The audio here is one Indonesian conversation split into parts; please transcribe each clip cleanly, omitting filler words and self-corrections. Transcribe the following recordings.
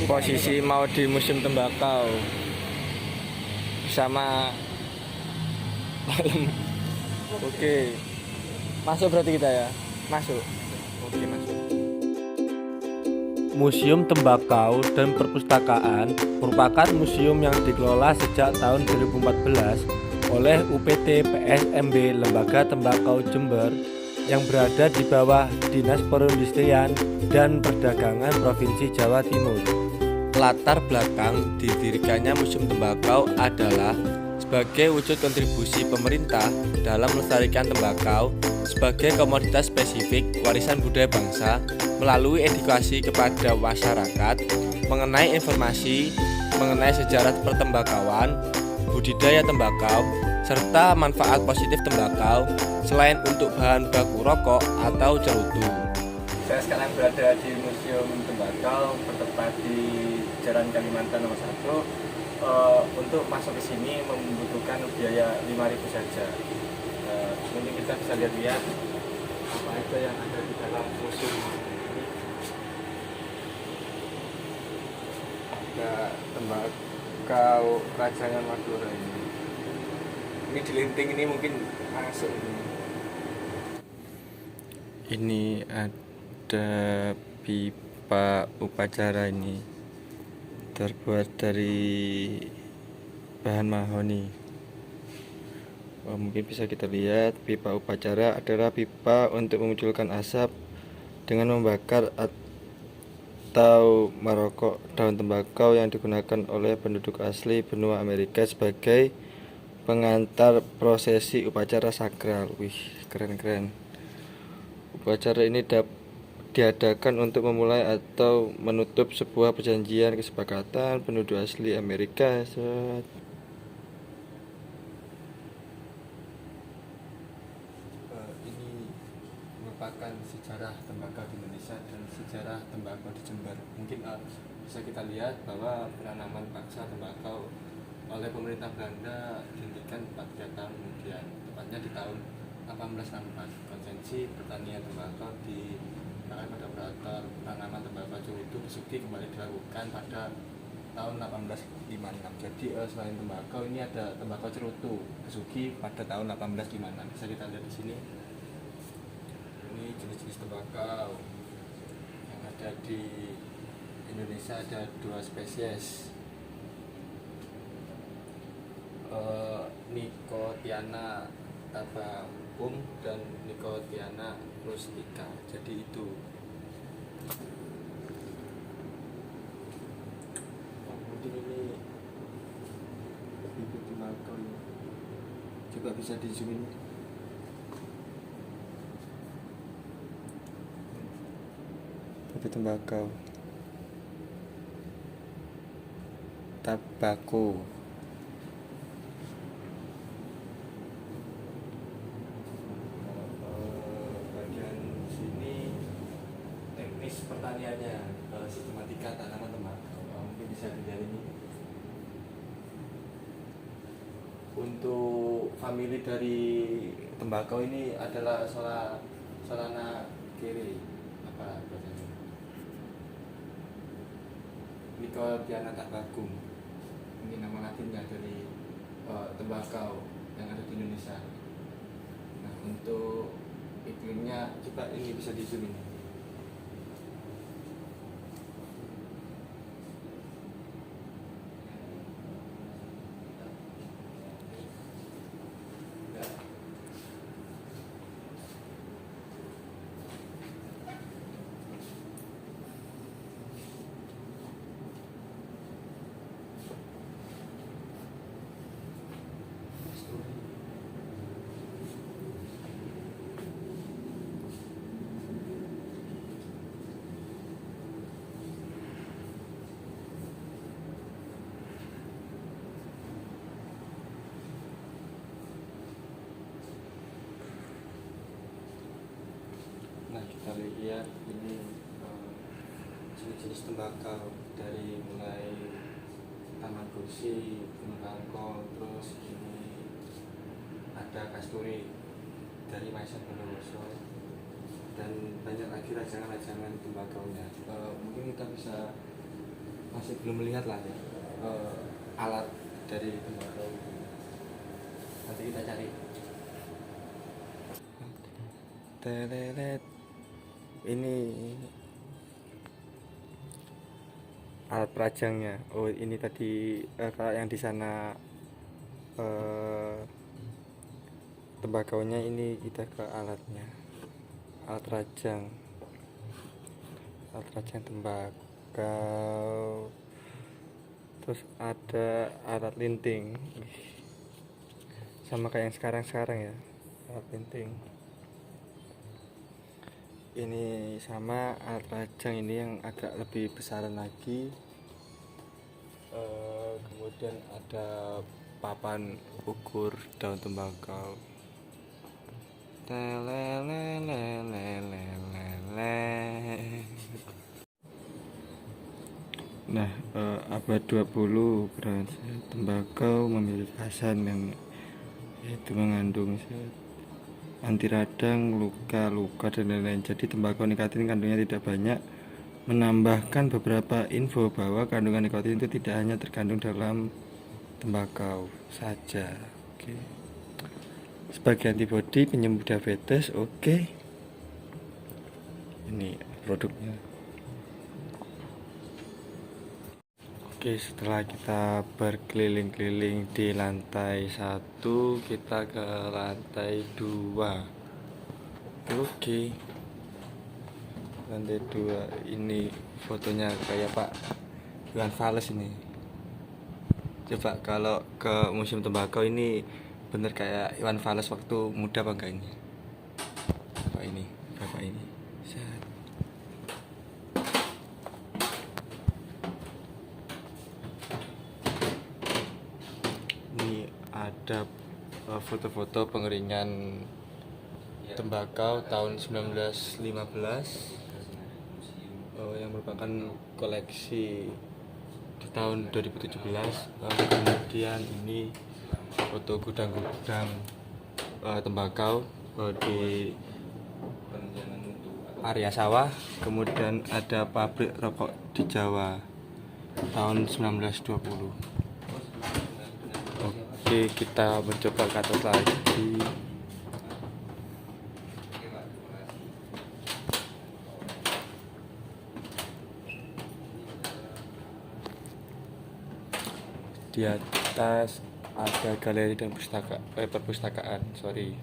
Posisi mau di Museum Tembakau sama Oke, masuk berarti kita ya, masuk. Oke, masuk. Museum Tembakau dan Perpustakaan merupakan museum yang dikelola sejak tahun 2014 oleh UPT PSMB Lembaga Tembakau Jember yang berada di bawah Dinas Perindustrian dan Perdagangan Provinsi Jawa Timur. Latar belakang didirikannya Museum Tembakau adalah sebagai wujud kontribusi pemerintah dalam melestarikan tembakau sebagai komoditas spesifik warisan budaya bangsa melalui edukasi kepada masyarakat mengenai informasi mengenai sejarah pertembakauan, budidaya tembakau, serta manfaat positif tembakau selain untuk bahan baku rokok atau cerutu. Saya sekarang berada di Museum Tembakau, bertempat di Jalan Kalimantan nomor 1. Untuk masuk ke sini membutuhkan biaya 5.000 saja. Mungkin kita bisa lihat apa aja yang ada di dalam museum ini. Ada tembakau Rajangan Madura ini. Ini di linting ini mungkin masuk ini. Ini ada pipa upacara ini terbuat dari bahan mahoni. Mungkin bisa kita lihat pipa upacara adalah pipa untuk memunculkan asap dengan membakar atau merokok daun tembakau yang digunakan oleh penduduk asli benua Amerika sebagai pengantar prosesi upacara sakral. Wih, keren-keren. Upacara ini diadakan untuk memulai atau menutup sebuah perjanjian kesepakatan penduduk asli Amerika. Ini merupakan sejarah tembakau di Indonesia dan sejarah tembakau di Jember. Mungkin bisa kita lihat bahwa penanaman paksa tembakau oleh pemerintah Belanda dihentikan 4 tahun kemudian, tepatnya di tahun 1864. Konvensi pertanian tembakau di pada operator tanaman tembakau cerutu Besuki kembali dilakukan pada tahun 1856. Jadi selain tembakau ini ada tembakau cerutu Besuki pada tahun 1856. Bisa kita lihat di sini. Ini jenis-jenis tembakau yang ada di Indonesia, ada 2 spesies. Nicotiana tabacum dan Nicotiana rustica. Jadi itu. Mungkin ini bibit tembakau ini. Coba bisa di zoom in. Bibit tembakau. Tabako. Pertaniannya, sistematika tanaman tembakau. Mungkin bisa dilihat ini. Untuk famili dari tembakau ini adalah Solana kere. Apa bahasanya? Nicotiana tabacum. Ini nama latinnya dari tembakau yang ada di Indonesia. Nah, untuk iklimnya coba ini bisa di zoom ini. Nah, kita lihat ini jenis jenis tembakau, dari mulai Tamagotchi, Bunglangko, terus ini ada Kasturi dari Maisan Bondowoso, dan banyak lagi rajangan-rajangan tembakaunya. Mungkin kita bisa, masih belum melihat lah ya, alat dari tembakau. Nanti kita cari. Telelet. Ini alat perajangnya. Oh, ini tadi kalau yang di sana tembakaunya, ini kita ke alatnya. Alat rajang tembakau. Terus ada alat linting. Sama kayak yang sekarang ya, alat linting. Ini sama alat rajang ini yang agak lebih besaran lagi. Kemudian ada papan ukur daun tembakau. Nah, abad 20 tembakau memiliki khasan yang yaitu mengandung anti radang, luka dan lain-lain. Jadi tembakau nikotin kandungnya tidak banyak. Menambahkan beberapa info bahwa kandungan nikotin itu tidak hanya terkandung dalam tembakau saja. Oke. Sebagai antibodi penyembuh diabetes, oke. Ini produknya. Oke, setelah kita berkeliling-keliling di lantai 1, kita ke lantai 2. Oke. Lantai 2 ini fotonya kayak Pak Iwan Fals ini. Coba kalau ke museum tembakau ini bener kayak Iwan Fals waktu muda apa enggak ini? Bapak ini. Set. Ini ada foto-foto pengeringan tembakau tahun 1915 yang merupakan koleksi di tahun 2017. Kemudian ini foto gudang-gudang tembakau di area sawah. Kemudian ada pabrik rokok di Jawa tahun 1920. Oke, kita mencoba ke atas lagi. Di atas ada galeri dan perpustakaan. Kelihatan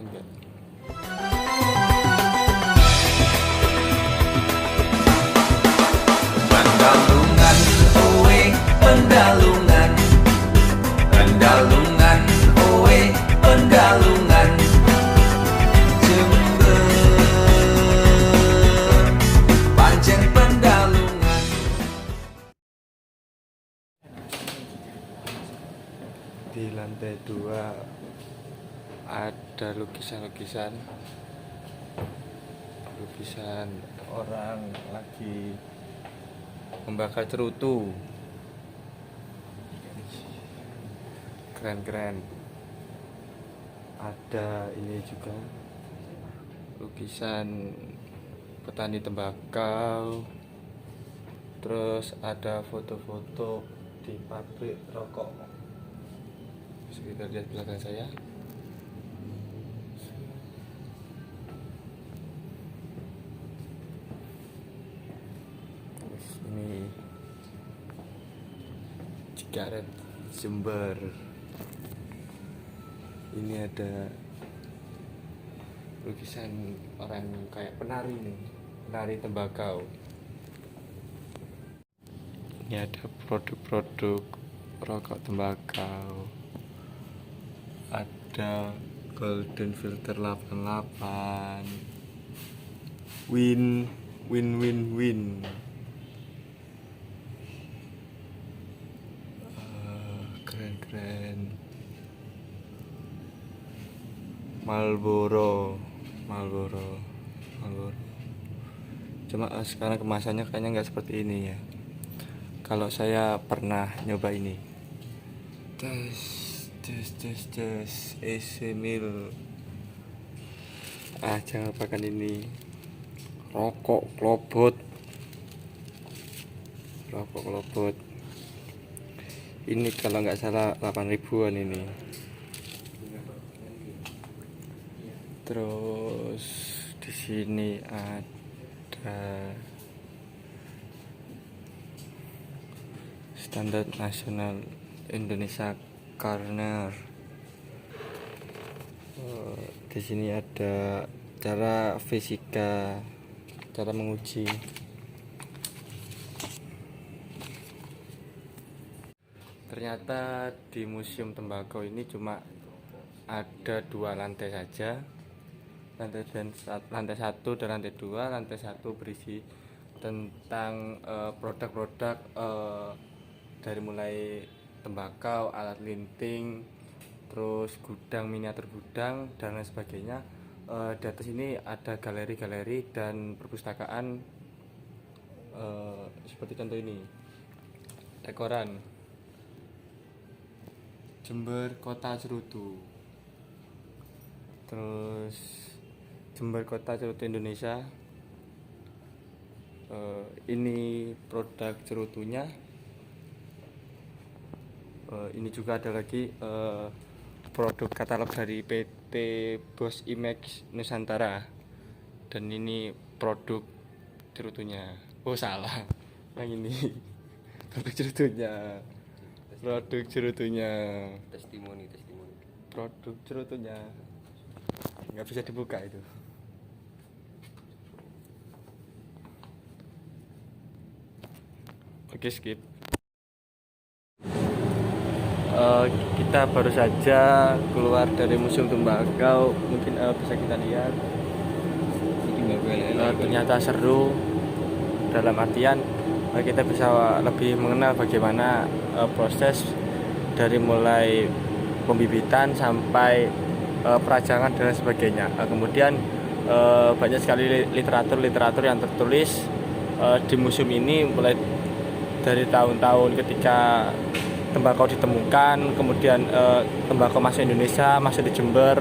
nggak? Pendalungan, oe, pendalungan, pendalungan, oe, pendalungan, Jember, pancen pendalungan. Di lantai 2 ada lukisan orang lagi membakar cerutu. Keren. Ada ini juga lukisan petani tembakau. Terus ada foto-foto di pabrik rokok. Bisa kita lihat belakang saya. Terus ini Cigaret Jember. Ini ada lukisan orang kayak penari nih, penari tembakau. Ini ada produk-produk rokok tembakau. Ada Golden Filter 88, Win. Keren. Marlboro. ngawur. Cuma sekarang kemasannya kayaknya nggak seperti ini ya. Kalau saya pernah nyoba ini. Tes Esemil. Jangan lupakan ini. Rokok klobot. Ini kalau nggak salah 8 ribuan ini. Terus di sini ada standar nasional Indonesia Corner. Di sini ada cara fisika, cara menguji. Ternyata di museum tembakau ini cuma ada 2 lantai saja, lantai 1 dan lantai 2. Lantai 1 berisi tentang produk-produk dari mulai tembakau, alat linting, terus gudang, miniatur gudang dan lain sebagainya. Di atas ini ada galeri-galeri dan perpustakaan, seperti contoh ini, dekoran Jember Kota Cerutu. Terus Jember Kota Cerutu Indonesia. Ini produk cerutunya. Ini juga ada lagi produk katalog dari PT Bos Imex Nusantara. Dan ini produk cerutunya. Oh salah, yang ini produk cerutunya. Testimoni. Produk cerutunya nggak bisa dibuka itu. Oke, skip. Kita baru saja keluar dari museum tembakau. Mungkin bisa kita lihat. Ternyata seru, dalam artian kita bisa lebih mengenal bagaimana proses dari mulai pembibitan sampai perajangan dan sebagainya. Kemudian banyak sekali literatur yang tertulis di museum ini, mulai dari tahun-tahun ketika tembakau ditemukan, kemudian tembakau masuk Indonesia, masuk di Jember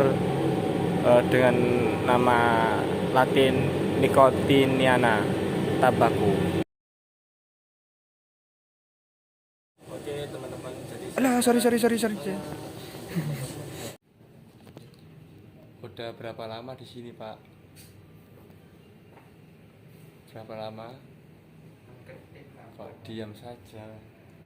dengan nama Latin Nicotiniana Tobacco. Oke teman-teman, jadi Sorry. udah berapa lama di sini, Pak? Berapa lama? Kok diam saja?